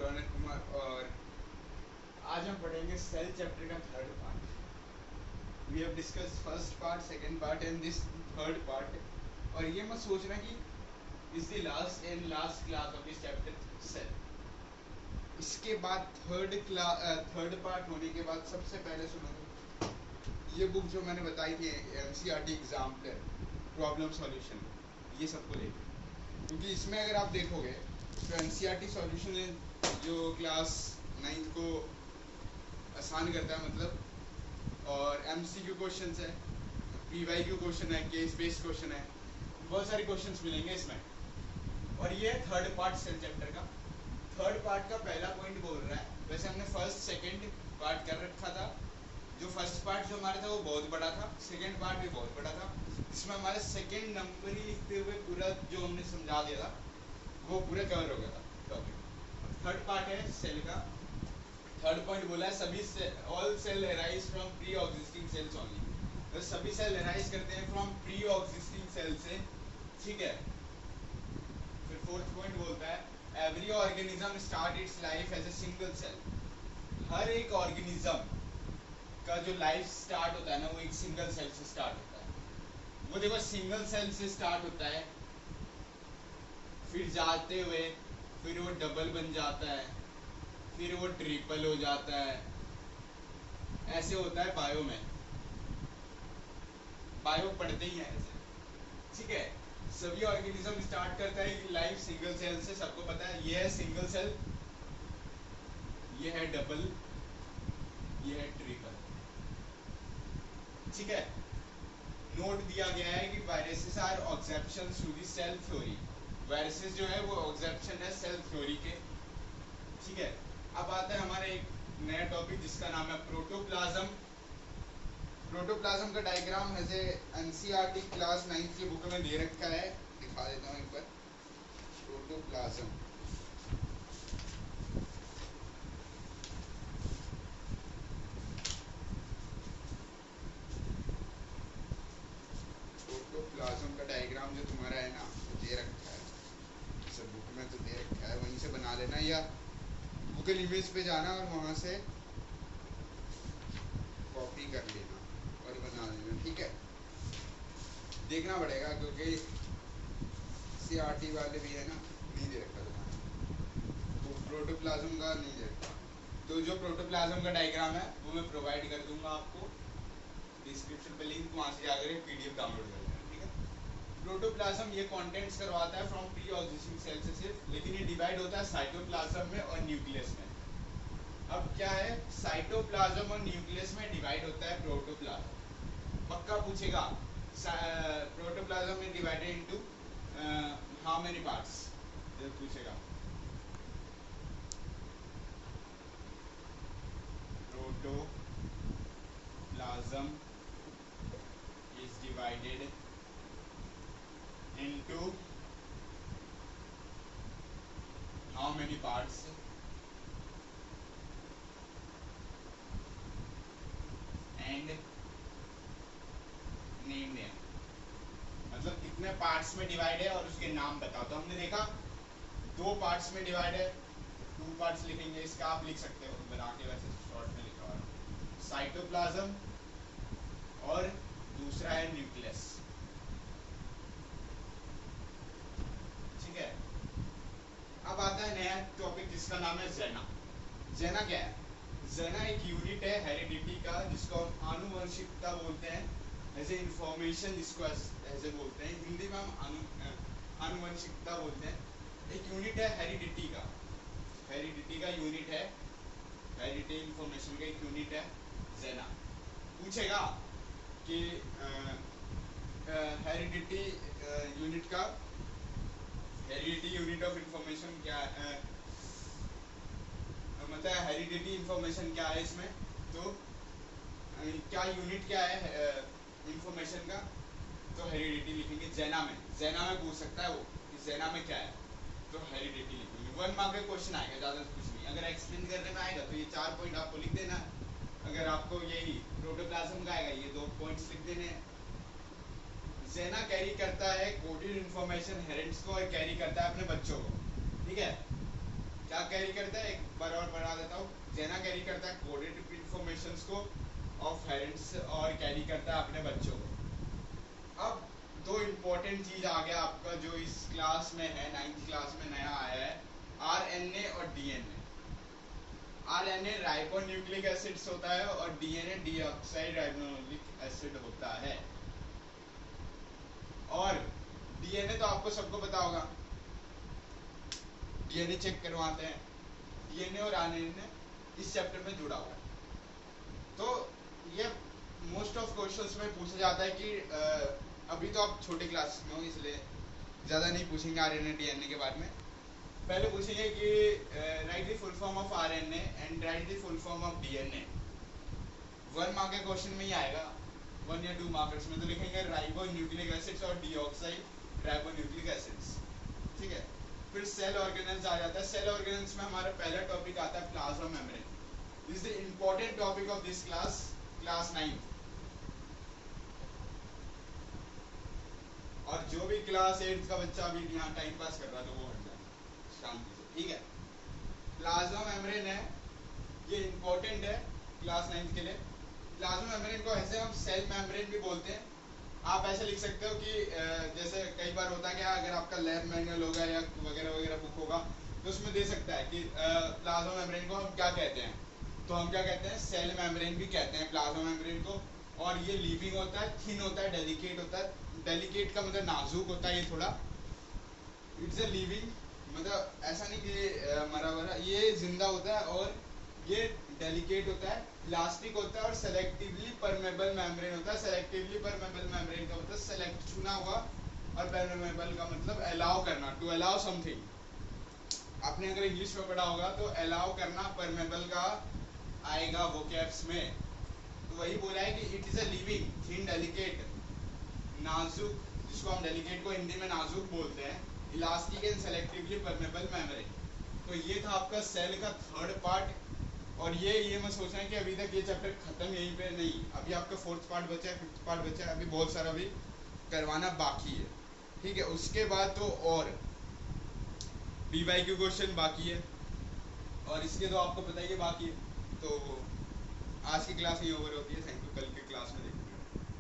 रौनक कुमार और आज हम पढ़ेंगे सेल चैप्टर का third part. We have discuss first part, second part and this third part. और ये मत सोचना कि is the last class of this chapter cell. इसके बाद थर्ड पार्ट होने के बाद सबसे पहले सुनो ये बुक जो मैंने बताई थी एमसीईआरटी एग्जाम्पलर प्रॉब्लम सॉल्यूशन, ये सबको लेके, क्योंकि इसमें अगर आप देखोगे तो एनसीईआरटी सॉल्यूशन जो क्लास 9th को आसान करता है मतलब, और एमसीक्यू क्वेश्चंस है, पीवाईक्यू क्वेश्चन है, केस बेस्ड क्वेश्चन है, बहुत सारे क्वेश्चंस मिलेंगे इसमें। और ये है थर्ड पार्ट सेल चैप्टर का। थर्ड पार्ट का पहला पॉइंट बोल रहा है, वैसे हमने फर्स्ट सेकंड पार्ट कर रखा था। जो फर्स्ट पार्ट जो हमारा था वो बहुत बड़ा था, सेकंड पार्ट भी बहुत बड़ा था, जिसमें हमारे सेकंड नंबर ही लिखते हुए पूरा जो हमने समझा दिया था वो पूरा कवर हो गया था टॉपिक। थर्ड पार्ट है सेल का। थर्ड पॉइंट बोला है सभी all cell arise from pre existing cells only. तो सभी सेल अराइज करते हैं फ्रॉम प्री एग्जिस्टिंग सेल से, ठीक है। फिर फोर्थ पॉइंट बोलता है every organism start its life as a single cell. हर एक ऑर्गेनिज्म का जो लाइफ स्टार्ट होता है ना वो एक सिंगल सेल से स्टार्ट होता है। वो देखो सिंगल सेल से स्टार्ट होता है, फिर जाते हुए फिर वो डबल बन जाता है, फिर वो ट्रिपल हो जाता है। ऐसे होता है बायो में, बायो पढ़ते ही है ऐसे, ठीक है। सभी ऑर्गेनिज्म स्टार्ट करता है कि लाइफ सिंगल सेल से, सबको पता है। ये है सिंगल सेल, ये है डबल, ये है ट्रिपल, ठीक है। नोट दिया गया है कि viruses are exceptions to the cell theory. Viruses जो है वो एक्सेप्शन है सेल थ्योरी के, ठीक है। अब आता है हमारा एक नया टॉपिक जिसका नाम है प्रोटोप्लाज्म। प्रोटोप्लाज्म का डायग्राम है एनसीईआरटी क्लास 9th की बुक में दे रखा है, दिखा देता हूँ एक बार। प्रोटोप्लाज्म प्रोटोप्लाज्म का डायग्राम जो तुम्हारा है ना वो दे रखा है, सब बुक में तो दे रखा है, वहीं से बना लेना या गूगल इमेज पे जाना और वहाँ से कॉपी कर लेना और बना लेना, ठीक है। देखना पड़ेगा क्योंकि सीआरटी वाले भी है ना, नहीं दे रखा तुम्हारा, तो प्रोटोप्लाज्म का नहीं दे रखा। तो जो प्रोटोप्लाज्म का डायग्राम है वो मैं प्रोवाइड कर दूंगा आपको डिस्क्रिप्शन पे लिंक, वहाँ से जाकर पीडीएफ डाउनलोड कर लेना, ठीक है। प्रोटोप्लाज्म ये कंटेंट्स करवाता है फ्रॉम प्री एग्जिस्टिंग सेल से सिर्फ, लेकिन ये डिवाइड होता है साइटोप्लाज्म में और न्यूक्लियस में। अब क्या है, साइटोप्लाज्म और न्यूक्लियस में डिवाइड होता है प्रोटोप्लाज्म। पक्का पूछेगा प्रोटोप्लाज्म में divided into how many parts, जब पूछेगा। Protoplasm is divided into how many parts and name them। मतलब कितने पार्ट्स में डिवाइड है और उसके नाम बताओ। तो हमने देखा 2 पार्ट्स में डिवाइड है, 2 पार्ट्स लिखेंगे, इसका आप लिख सकते हो बना के, वैसे शॉर्ट में लिखा हुआ, साइटोप्लाज्म और दूसरा है न्यूक्लियस, ठीक है। अब आता है नया टॉपिक जिसका नाम है जेना। जेना क्या है? जेना एक यूनिट है हेरिडिटी का, जिसको हम आनुवंशिकता बोलते हैं, एज ए इंफॉर्मेशन जिसको ऐसे बोलते हैं, हिंदी में हम आनुवंशिकता बोलते हैं। एक यूनिट है हेरिडिटी का, हेरिडिटी का यूनिट है, हेरिडिटी इंफॉर्मेशन का एक यूनिट है जेना। पूछेगा कि हेरिडिटी यूनिट का, हेरिडिटी यूनिट ऑफ इंफॉर्मेशन क्या है, मतलब हेरिडिटी इंफॉर्मेशन क्या है इसमें, तो क्या यूनिट क्या है इंफॉर्मेशन का, तो हेरिडिटी लिखेंगे। जेना में, जेना में पूछ सकता है वो कि जेना में क्या है, तो हेरिडिटी लिखेंगे। 1 मार्क का क्वेश्चन आएगा, ज़्यादा कुछ नहीं। अगर एक्सप्लेन करने में आएगा तो ये 4 पॉइंट आपको लिख देना। अगर आपको यही प्रोटोप्लाज्म का आएगा ये 2 पॉइंट्स लिख देने। जेना कैरी करता है कोडेड इंफॉर्मेशन हेरेंट्स को और कैरी करता है अपने बच्चों को, ठीक है। क्या कैरी करता है, एक बार और बता देता हूँ, जेना कैरी करता है कोडेड इंफॉर्मेशन को ऑफ पेरेंट्स और कैरी करता है अपने बच्चों को। अब दो इम्पोर्टेंट चीज आ गया आपका जो इस क्लास में है, 9th क्लास में नया आया है, आरएनए और डीएनए। आरएनए राइबोन्यूक्लिक एसिड्स होता है और डीएनए डीऑक्साइड राइबोन्यूक्लिक एसिड होता है। और डीएनए तो आपको सबको पता होगा, डीएनए चेक करवाते हैं। डीएनए और आरएनए इस चैप्टर में जुड़ा हुआ है। तो ये मोस्ट ऑफ क्वेश्चंस में पूछा जाता है कि अभी तो आप छोटे क्लास में हो इसलिए ज़्यादा नहीं पूछेंगे आरएनए डीएनए के बारे में। पहले पूछेंगे कि right the full form of RNA and right the full form of DNA. 1 mark के क्वेश्चन में ही आएगा, 1 या 2 मार्कर्स में तो लिखेंगे राइबोन्यूक्लिक एसिड्स और डीऑक्साइड राइबोन्यूक्लिक एसिड्स। ठीक है, फिर सेल ऑर्गेनेल्स आ जाता है। सेल ऑर्गेनेल्स में हमारा पहला टॉपिक आता है plasma membrane. This is the important topic of this class, class 9। और जो भी क्लास 8 का बच्चा अभी यहाँ टाइम पास कर रहा था वो हट जाए शांति से, ठीक है। प्लाज्मा मेम्ब्रेन है, ये इंपॉर्टेंट है क्लास 9 के लिए। प्लाज्मा मेम्ब्रेन को ऐसे हम सेल मेम्ब्रेन भी बोलते हैं। आप ऐसे लिख सकते हो कि जैसे कई बार होता है कि अगर आपका लैब मैनुअल होगा या वगैरह वगैरह बुक होगा तो उसमें दे सकता है कि प्लाज्मा मेम्ब्रेन को हम क्या कहते हैं, तो हम क्या कहते हैं, सेल मेम्ब्रेन भी कहते हैं प्लाज्मा मेम्ब्रेन को। और ये लिविंग होता है, थिन होता है, डेलिकेट होता है। डेलिकेट का मतलब नाजुक होता है ये थोड़ा। इट्स अ लिविंग, मतलब ऐसा नहीं कि मरा हुआ, ये जिंदा होता है और ये डेलिकेट होता है, इलास्टिक होता है और सेलेक्टिवली परमेबल मेम्ब्रेन होता है। सेलेक्टिवली परमेबल मेम्ब्रेन का मतलब सेलेक्ट चुना हुआ, और परमेबल का मतलब अलाउ करना, टू अलाउ समथिंग। आपने अगर इंग्लिश में पढ़ा होगा तो अलाउ करना परमेबल का आएगा वोकैब्स में। तो वही बोला है कि it is a living thin delicate नाजुक, जिसको हम डेलिकेट को हिंदी में नाजुक बोलते हैं, elastic and selectively permeable membrane. तो ये था आपका सेल का थर्ड पार्ट। और ये मत सोचना है कि अभी तक ये चैप्टर खत्म यहीं पे नहीं, अभी आपका 4th पार्ट बचा है, 5th पार्ट बचा है, अभी बहुत सारा भी करवाना बाकी है, ठीक है। उसके बाद तो और PYQ क्वेश्चन बाकी है, और इसके तो आपको पता ही है बाकी है। तो आज की क्लास नहीं ओवर होती है, थैंक यू, कल की क्लास में